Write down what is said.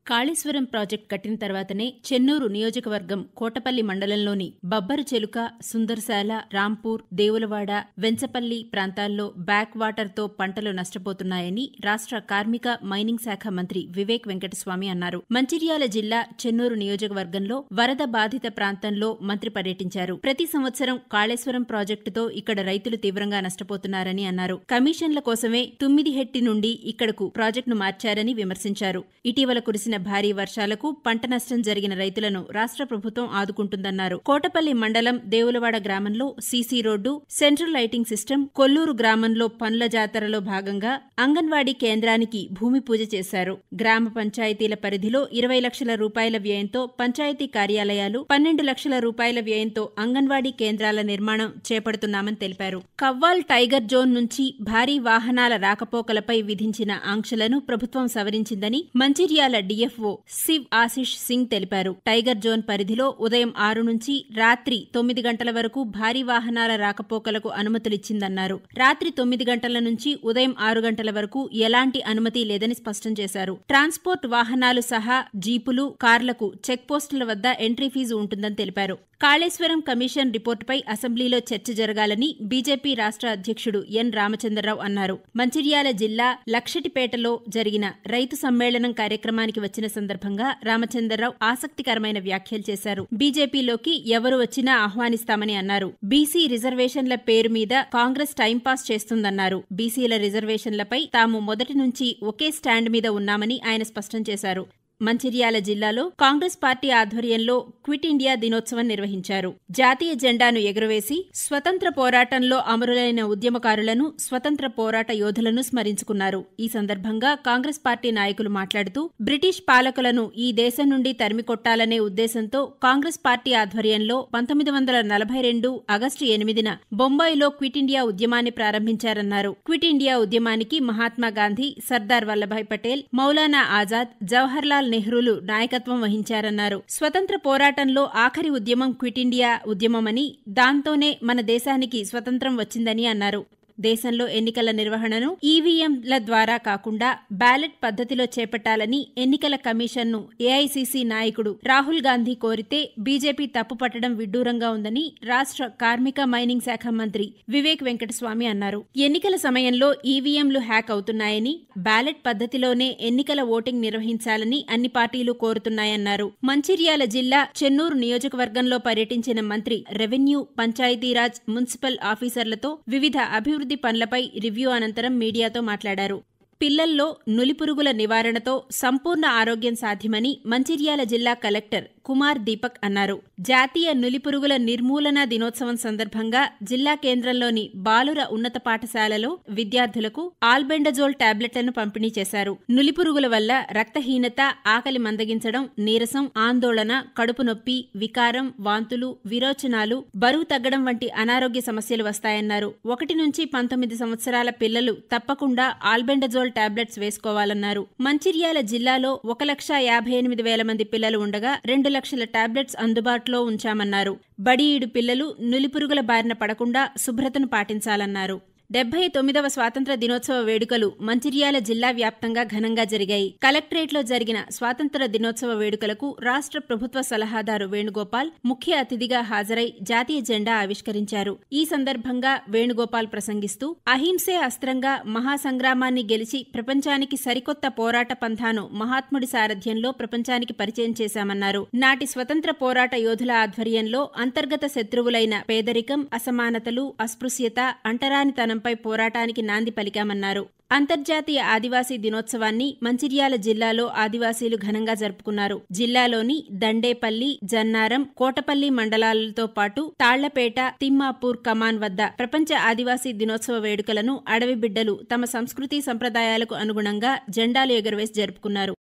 Kaleshwaram project కట్టిన తర్వాతనే చెన్నూరు నియోజకవర్గం కోటపల్లి మండలంలోని బబ్బరుచెలుక, సుందరశాల, రాంపూర్, దేవులవాడ, వెంచపల్లి ప్రాంతాల్లో బ్యాక్ వాటర్తో పంటలు నష్టపోతున్నాయని రాష్ట్ర కార్మిక, మైనింగ్ శాఖ మంత్రి వివేక్ వెంకటస్వామి అన్నారు. మంచిర్యాల జిల్లా చెన్నూరు నియోజకవర్గంలో వరద బాధిత ప్రాంతంలో మంత్రి పర్యటించారు. ప్రతి సంవత్సరం కాళేశ్వరం ప్రాజెక్టుతో ఇక్కడ రైతులు తీవ్రంగా నష్టపోతున్నారని అన్నారు. కమిషన్ల కోసమే తుమ్మిదిహెట్టి నుండి ఇక్కడకు ప్రాజెక్టును మార్చారని విమర్శించారు. ఇటీవల కురిసిన భారీ వర్షాలకు పంట నష్టం జరిగిన రైతులను రాష్ట్ర ప్రభుత్వం ఆదుకుంటుందన్నారు. కోటపల్లి మండలం దేవులవాడ గ్రామంలో CC road, central lighting system, Kolluru గ్రామంలో పనుల జాతరలో భాగంగా అంగన్వాడీ కేంద్రానికి భూమి పూజ చేశారు. గ్రామ పంచాయతీల పరిధిలో 20 లక్షల రూపాయల వ్యయంతో పంచాయతీ కార్యాలయాలు, 12 లక్షల రూపాయల వ్యయంతో అంగన్వాడీ కేంద్రాల నిర్మాణం చేపడుతున్నామని తెలిపారు. కవ్వాల్ టైగర్ జోన్ నుంచి భారీ వాహనాల రాకపోకలపై విధించిన ఆంక్షలను ప్రభుత్వం సవరించిందని మంచిర్యాల డీఎఫ్ఓ శివ్ ఆశిష్ సింగ్ తెలిపారు. టైగర్ జోన్ పరిధిలో ఉదయం 6 నుంచి రాత్రి 9 గంటల వరకు భారీ వాహనాల రాకపోకలకు అనుమతులిచ్చిందన్నారు. రాత్రి 9 గంటల నుంచి ఉదయం 6 గంటల వరకు ఎలాంటి అనుమతి లేదని స్పష్టం చేశారు. ట్రాన్స్పోర్ట్ వాహనాలు సహా జీపులు, కార్లకు చెక్పోస్టుల వద్ద ఎంట్రీ ఫీజు ఉంటుందని తెలిపారు. కాళేశ్వరం కమిషన్ రిపోర్టుపై అసెంబ్లీలో చర్చ జరగాలని బీజేపీ రాష్ట్ర అధ్యక్షుడు ఎన్ రామచంద్రరావు అన్నారు. మంచిర్యాల జిల్లా లక్షటిపేటలో జరిగిన రైతు సమ్మేళనం కార్యక్రమానికి వచ్చిన సందర్భంగా రామచంద్రరావు ఆసక్తికరమైన వ్యాఖ్యలు చేశారు. బీజేపీలోకి ఎవరు వచ్చినా ఆహ్వానిస్తామని అన్నారు. బీసీ రిజర్వేషన్ల పేరు మీద కాంగ్రెస్ టైంపాస్ చేస్తుందన్నారు. బీసీల రిజర్వేషన్లపై తాము మొదటి నుంచి ఒకే స్టాండ్ మీద ఉన్నామని ఆయన స్పష్టం చేశారు. మంచిర్యాల జిల్లాలో కాంగ్రెస్ పార్టీ ఆధ్వర్యంలో క్విట్ ఇండియా దినోత్సవం నిర్వహించారు. జాతీయ జెండాను ఎగురవేసి స్వతంత్ర పోరాటంలో అమరులైన ఉద్యమకారులను, స్వతంత్ర పోరాట యోధులను స్మరించుకున్నారు. ఈ సందర్భంగా కాంగ్రెస్ పార్టీ నాయకులు మాట్లాడుతూ బ్రిటిష్ పాలకులను ఈ దేశం నుండి తరిమికొట్టాలనే ఉద్దేశంతో కాంగ్రెస్ పార్టీ ఆధ్వర్యంలో 1942 ఆగస్టు 8న బొంబాయిలో క్విట్ ఇండియా ఉద్యమాన్ని ప్రారంభించారన్నారు. క్విట్ ఇండియా ఉద్యమానికి మహాత్మాగాంధీ, సర్దార్ వల్లభాయ్ పటేల్, మౌలానా ఆజాద్, జవహర్లాల్ నెహ్రూలు నాయకత్వం వహించారన్నారు. స్వతంత్ర పోరాటంలో ఆఖరి ఉద్యమం క్విట్ ఇండియా ఉద్యమమని, దాంతోనే మన దేశానికి స్వతంత్రం వచ్చిందని అన్నారు. దేశంలో ఎన్నికల నిర్వహణను ఈవీఎంల ద్వారా కాకుండా బ్యాలెట్ పద్ధతిలో చేపట్టాలని ఎన్నికల కమిషన్ను ఏఐసీసీ నాయకుడు రాహుల్ గాంధీ కోరితే బీజేపీ తప్పుపట్టడం విడ్డూరంగా ఉందని రాష్ట్ర కార్మిక, మైనింగ్ శాఖ మంత్రి వివేక్ వెంకటస్వామి అన్నారు. ఎన్నికల సమయంలో ఈవీఎంలు హ్యాక్ అవుతున్నాయని, బ్యాలెట్ పద్ధతిలోనే ఎన్నికల ఓటింగ్ నిర్వహించాలని అన్ని పార్టీలు కోరుతున్నాయన్నారు. మంచిర్యాల జిల్లా చెన్నూరు నియోజకవర్గంలో పర్యటించిన మంత్రి రెవెన్యూ, పంచాయతీరాజ్, మున్సిపల్ ఆఫీసర్లతో వివిధ అభివృద్ధి పనులపై రివ్యూ అనంతరం మీడియాతో మాట్లాడారు. పిల్లల్లో నులిపురుగుల నివారణతో సంపూర్ణ ఆరోగ్యం సాధ్యమని మంచిర్యాల జిల్లా కలెక్టర్ కుమార్ దీపక్ అన్నారు. జాతీయ నులిపురుగుల నిర్మూలన దినోత్సవం సందర్భంగా జిల్లా కేంద్రంలోని బాలుర ఉన్నత పాఠశాలలో విద్యార్థులకు ఆల్బెండజోల్ టాబ్లెట్లను పంపిణీ చేశారు. నులిపురుగుల వల్ల రక్తహీనత, ఆకలి మందగించడం, నీరసం, ఆందోళన, కడుపు నొప్పి, వికారం, వాంతులు, విరోచనాలు, బరువు తగ్గడం వంటి అనారోగ్య సమస్యలు వస్తాయన్నారు. 1 నుంచి 19 సంవత్సరాల పిల్లలు తప్పకుండా ఆల్బెండజోల్ టాబ్లెట్స్ వేసుకోవాలన్నారు. మంచిర్యాల జిల్లాలో 1,58,000 మంది పిల్లలు ఉండగా 2 లక్షల టాబ్లెట్స్ అందుబాటులో ఉంచామన్నారు. బడిఈడు పిల్లలు నులిపురుగుల బారిన పడకుండా శుభ్రతను పాటించాలన్నారు. 79వ స్వాతంత్ర దినోత్సవ వేడుకలు మంచిర్యాల జిల్లా వ్యాప్తంగా ఘనంగా జరిగాయి. కలెక్టరేట్లో జరిగిన స్వాతంత్ర దినోత్సవ వేడుకలకు రాష్ట్ర ప్రభుత్వ సలహాదారు వేణుగోపాల్ ముఖ్య అతిథిగా హాజరై జాతీయ జెండా ఆవిష్కరించారు. ఈ సందర్భంగా వేణుగోపాల్ ప్రసంగిస్తూ అహింసే అస్త్రంగా మహాసంగ్రామాన్ని గెలిచి ప్రపంచానికి సరికొత్త పోరాట పంథాను మహాత్ముడి సారథ్యంలో ప్రపంచానికి పరిచయం చేశామన్నారు. నాటి స్వతంత్ర పోరాట యోధుల ఆధ్వర్యంలో అంతర్గత శత్రువులైన పేదరికం, అసమానతలు, అస్పృశ్యత, అంటరానితనం పై పోరాటానికి నాంది పలికామన్నారు. అంతర్జాతీయ ఆదివాసీ దినోత్సవాన్ని మంచిర్యాల జిల్లాలో ఆదివాసీలు ఘనంగా జరుపుకున్నారు. జిల్లాలోని దండేపల్లి, జన్నారం, కోటపల్లి మండలాలతో పాటు తాళ్లపేట, తిమ్మాపూర్ కమాన్ వద్ద ప్రపంచ ఆదివాసీ దినోత్సవ వేడుకలను అడవి బిడ్డలు తమ సంస్కృతి సంప్రదాయాలకు అనుగుణంగా జెండాలు ఎగురవేసి జరుపుకున్నారు.